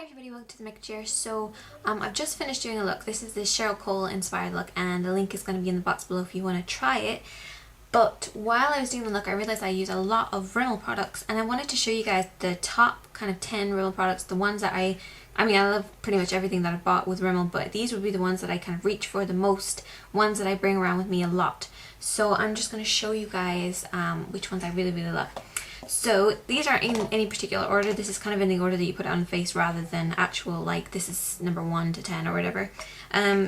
everybody, welcome to the makeup chair. So I've just finished doing a look. This is the Cheryl Cole inspired look and the link is going to be in the box below if you want to try it. But while I was doing the look I realised I use a lot of Rimmel products and I wanted to show you guys the top kind of 10 Rimmel products, the ones that I love pretty much everything that I bought with Rimmel, but these would be the ones that I kind of reach for the most, ones that I bring around with me a lot. So I'm just going to show you guys which ones I really love. So these aren't in any particular order. This is kind of in the order that you put it on the face rather than actual, like this is number 1 to 10 or whatever.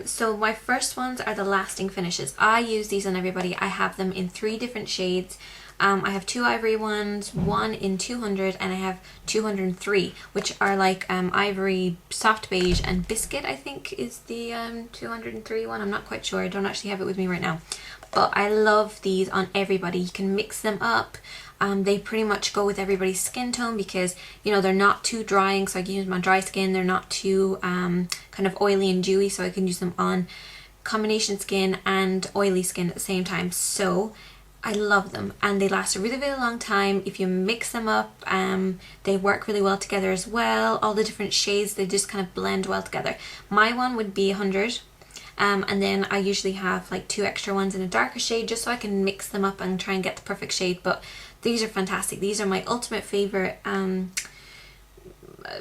So my first ones are the lasting finishes. I use these on everybody. I have them in 3 different shades. I have 2 ivory ones, 1 in 200, and I have 203, which are like ivory, soft beige, and biscuit I think is the 203 one. I'm not quite sure. I don't actually have it with me right now. But I love these on everybody. You can mix them up. They pretty much go with everybody's skin tone because, you know, they're not too drying, so I can use them on dry skin. They're not too kind of oily and dewy, so I can use them on combination skin and oily skin at the same time. So I love them and they last a really long time. If you mix them up, they work really well together as well. All the different shades, they just kind of blend well together. My one would be 100. And then I usually have like 2 extra ones in a darker shade just so I can mix them up and try and get the perfect shade. But these are fantastic. These are my ultimate favorite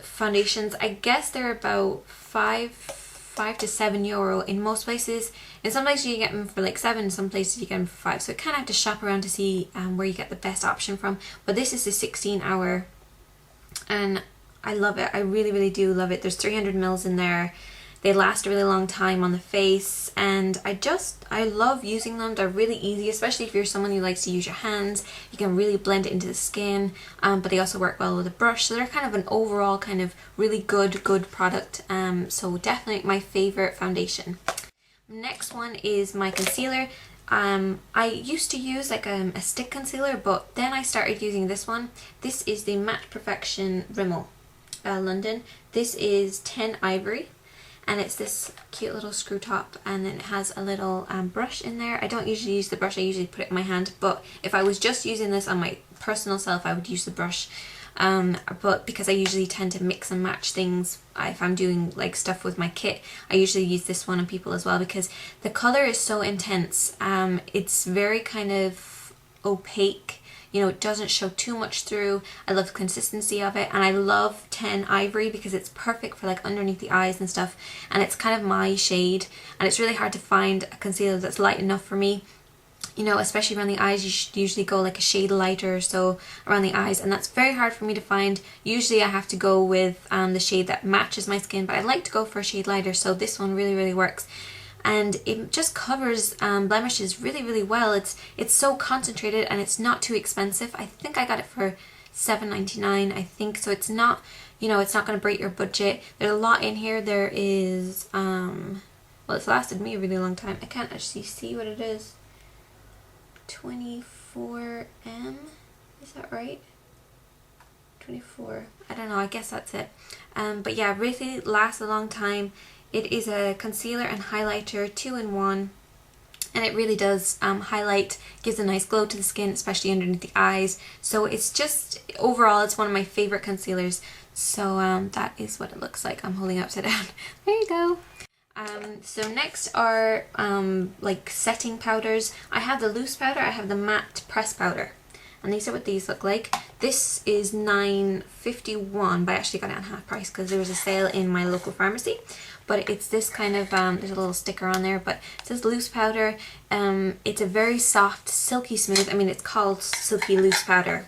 foundations. I guess they're about 5 to 7 euro in most places. In some places you get them for like 7, in some places you get them for 5. So I kind of have to shop around to see where you get the best option from. But this is the 16-hour and I love it. I really do love it. There's 300 mils in there. They last a really long time on the face and I love using them. They're really easy, especially if you're someone who likes to use your hands. You can really blend it into the skin, but they also work well with a brush. So they're kind of an overall kind of really good product. So definitely my favorite foundation. Next one is my concealer. I used to use like a stick concealer, but then I started using this one. This is the Matte Perfection Rimmel London. This is 10 Ivory. And it's this cute little screw top and then it has a little brush in there. I don't usually use the brush, I usually put it in my hand, but if I was just using this on my personal self I would use the brush. But because I usually tend to mix and match things if I'm doing like stuff with my kit, I usually use this one on people as well because the colour is so intense. It's very kind of opaque. You know, it doesn't show too much through. I love the consistency of it and I love 10 Ivory because it's perfect for like underneath the eyes and stuff and it's kind of my shade and it's really hard to find a concealer that's light enough for me. You know, especially around the eyes you should usually go like a shade lighter or so around the eyes and that's very hard for me to find. Usually I have to go with the shade that matches my skin, but I like to go for a shade lighter, so this one really works. And it just covers blemishes really well. It's so concentrated and it's not too expensive. I think I got it for $7.99 I think, so it's not, you know, it's not going to break your budget. There's a lot in here. There is well, it's lasted me a really long time. I can't actually see what it is. 24M, is that right? 24, I don't know, I guess that's it. But yeah, really lasts a long time. It is a concealer and highlighter 2-in-1 and it really does highlight, gives a nice glow to the skin, especially underneath the eyes. So it's just, overall it's one of my favorite concealers. So that is what it looks like. I'm holding it upside down. There you go. So next are like setting powders. I have the loose powder, I have the matte press powder. And these are what these look like. This is $9.51, but I actually got it on half price because there was a sale in my local pharmacy. But it's this kind of, there's a little sticker on there, but it says loose powder. It's a very soft, silky smooth. I mean, it's called silky loose powder.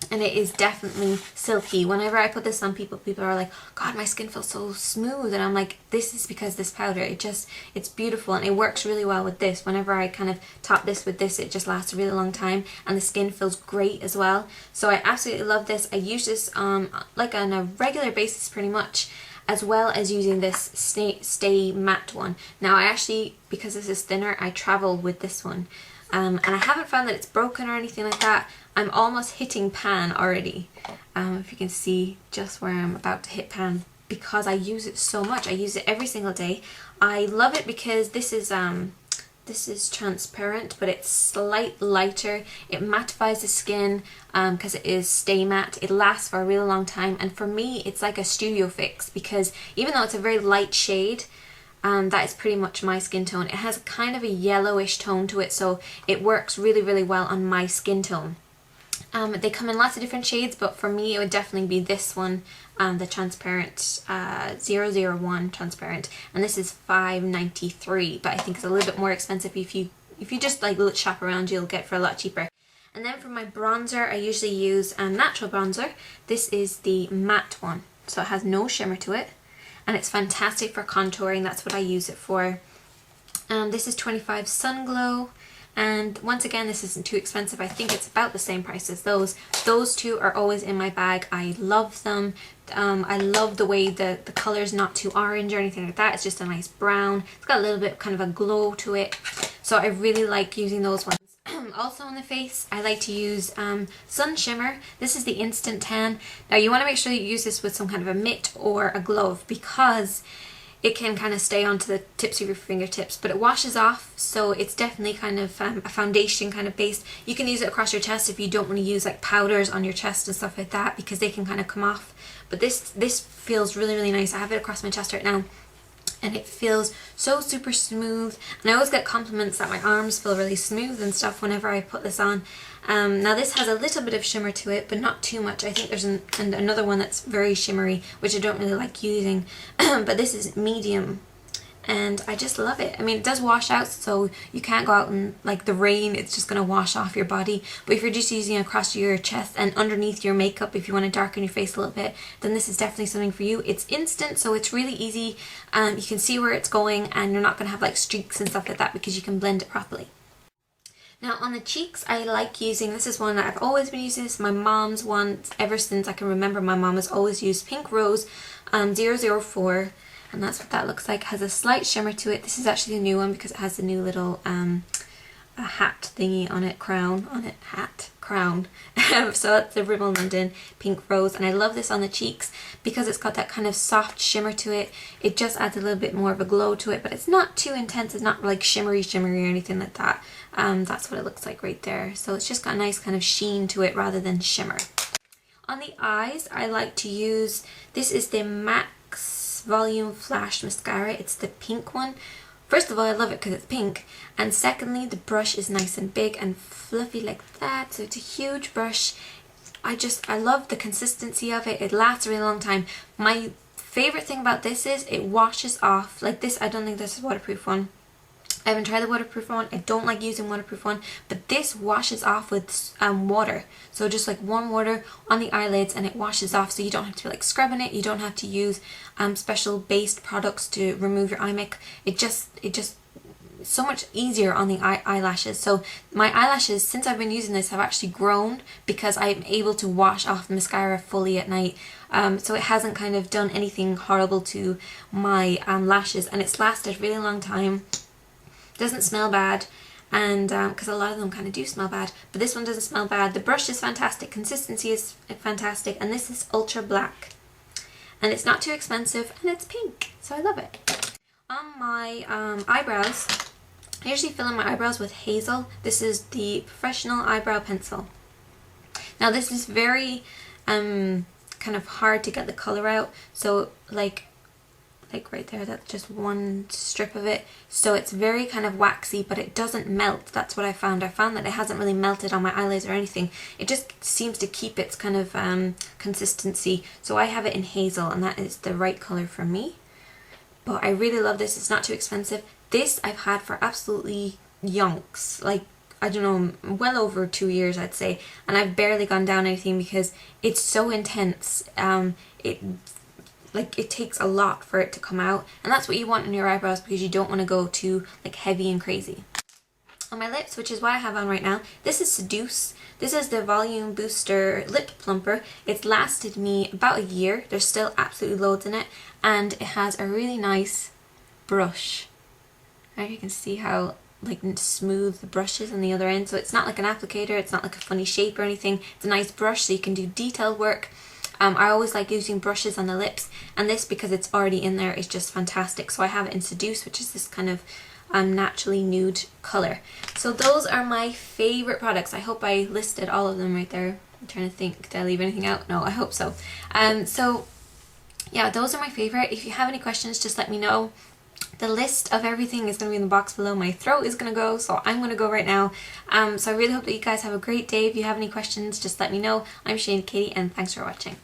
And it is definitely silky. Whenever I put this on people, people are like, God, my skin feels so smooth. And I'm like, this is because this powder, it's beautiful and it works really well with this. Whenever I kind of top this with this, it just lasts a really long time and the skin feels great as well. So I absolutely love this. I use this like on a regular basis pretty much, as well as using this Stay Matte one. Now I actually, because this is thinner, I travel with this one. And I haven't found that it's broken or anything like that. I'm almost hitting pan already. If you can see just where I'm about to hit pan because I use it so much. I use it every single day. I love it because this is This is transparent, but it's slight lighter. It mattifies the skin because it is stay matte. It lasts for a really long time, and for me it's like a studio fix, because even though it's a very light shade, that is pretty much my skin tone. It has kind of a yellowish tone to it, so it works really, really well on my skin tone. They come in lots of different shades, but for me it would definitely be this one, the transparent 001 transparent, and this is $5.93, but I think it's a little bit more expensive. If you just like shop around, you'll get it for a lot cheaper. And then for my bronzer, I usually use a natural bronzer. This is the matte one, so it has no shimmer to it, and it's fantastic for contouring. That's what I use it for. This is 25 Sun Glow. And once again, this isn't too expensive. I think it's about the same price as those. Those two are always in my bag. I love them. I love the way the color's not too orange or anything like that. It's just a nice brown. It's got a little bit kind of a glow to it. So I really like using those ones. Also on the face, I like to use Sun Shimmer. This is the Instant Tan. Now you want to make sure you use this with some kind of a mitt or a glove, because it can kind of stay onto the tips of your fingertips, but it washes off, so it's definitely kind of a foundation kind of base. You can use it across your chest if you don't want to use like powders on your chest and stuff like that, because they can kind of come off. But this feels really, really nice. I have it across my chest right now, and it feels so super smooth. And I always get compliments that my arms feel really smooth and stuff whenever I put this on. Now this has a little bit of shimmer to it, but not too much. I think there's another one that's very shimmery, which I don't really like using, but this is medium, and I just love it. I mean, it does wash out, so you can't go out in like the rain. It's just going to wash off your body. But if you're just using it across your chest and underneath your makeup, if you want to darken your face a little bit, then this is definitely something for you. It's instant, so it's really easy. You can see where it's going, and you're not going to have like streaks and stuff like that, because you can blend it properly. Now on the cheeks, I like using, this is one that I've always been using. This is my mom's one ever since I can remember. My mom has always used Pink Rose 004, and that's what that looks like. It has a slight shimmer to it. This is actually the new one because it has the new little a hat thingy on it, crown on it, crown. So that's the Rimmel London Pink Rose, and I love this on the cheeks because it's got that kind of soft shimmer to it. It just adds a little bit more of a glow to it, but it's not too intense. It's not like shimmery or anything like that. That's what it looks like right there. So it's just got a nice kind of sheen to it rather than shimmer. On the eyes, I like to use, this is the Max Volume Flash Mascara. It's the pink one. First of all, I love it because it's pink, and secondly, the brush is nice and big and fluffy like that, so it's a huge brush. I love the consistency of it. It lasts a really long time. My favorite thing about this is it washes off. Like this, I don't think this is a waterproof one. I haven't tried the waterproof one. I don't like using waterproof one, but this washes off with water. So just like warm water on the eyelids, and it washes off, so you don't have to like scrubbing it. You don't have to use special based products to remove your eye makeup. It just so much easier on the eyelashes. So my eyelashes, since I've been using this, have actually grown because I'm able to wash off the mascara fully at night. So it hasn't kind of done anything horrible to my lashes, and it's lasted a really long time. Doesn't smell bad, and because a lot of them kind of do smell bad, but this one doesn't smell bad. The brush is fantastic, consistency is fantastic, and this is ultra black, and it's not too expensive, and it's pink, so I love it. On my eyebrows, I usually fill in my eyebrows with Hazel. This is the Professional Eyebrow Pencil. Now this is very kind of hard to get the color out, so like right there, that's just one strip of it, so it's very kind of waxy, but it doesn't melt. That's what I found. I found that it hasn't really melted on my eyelids or anything. It just seems to keep its kind of consistency. So I have it in Hazel, and that is the right color for me. But I really love this. It's not too expensive. This I've had for absolutely yonks, like I don't know, well over 2 years I'd say, and I've barely gone down anything because it's so intense. It takes a lot for it to come out, and that's what you want in your eyebrows because you don't want to go too like heavy and crazy. On my lips, which is what I have on right now, this is Seduce. This is the Volume Booster Lip Plumper. It's lasted me about a year. There's still absolutely loads in it, and it has a really nice brush. Right, you can see how like smooth the brush is on the other end, so it's not like an applicator, it's not like a funny shape or anything. It's a nice brush, so you can do detailed work. I always like using brushes on the lips, and this, because it's already in there, is just fantastic. So I have it in Seduce, which is this kind of naturally nude colour. So those are my favourite products. I hope I listed all of them right there. I'm trying to think, did I leave anything out? No, I hope so. So yeah, those are my favourite. If you have any questions, just let me know. The list of everything is going to be in the box below. My throat is going to go, so I'm going to go right now. So I really hope that you guys have a great day. If you have any questions, just let me know. I'm Shane Katie, and thanks for watching.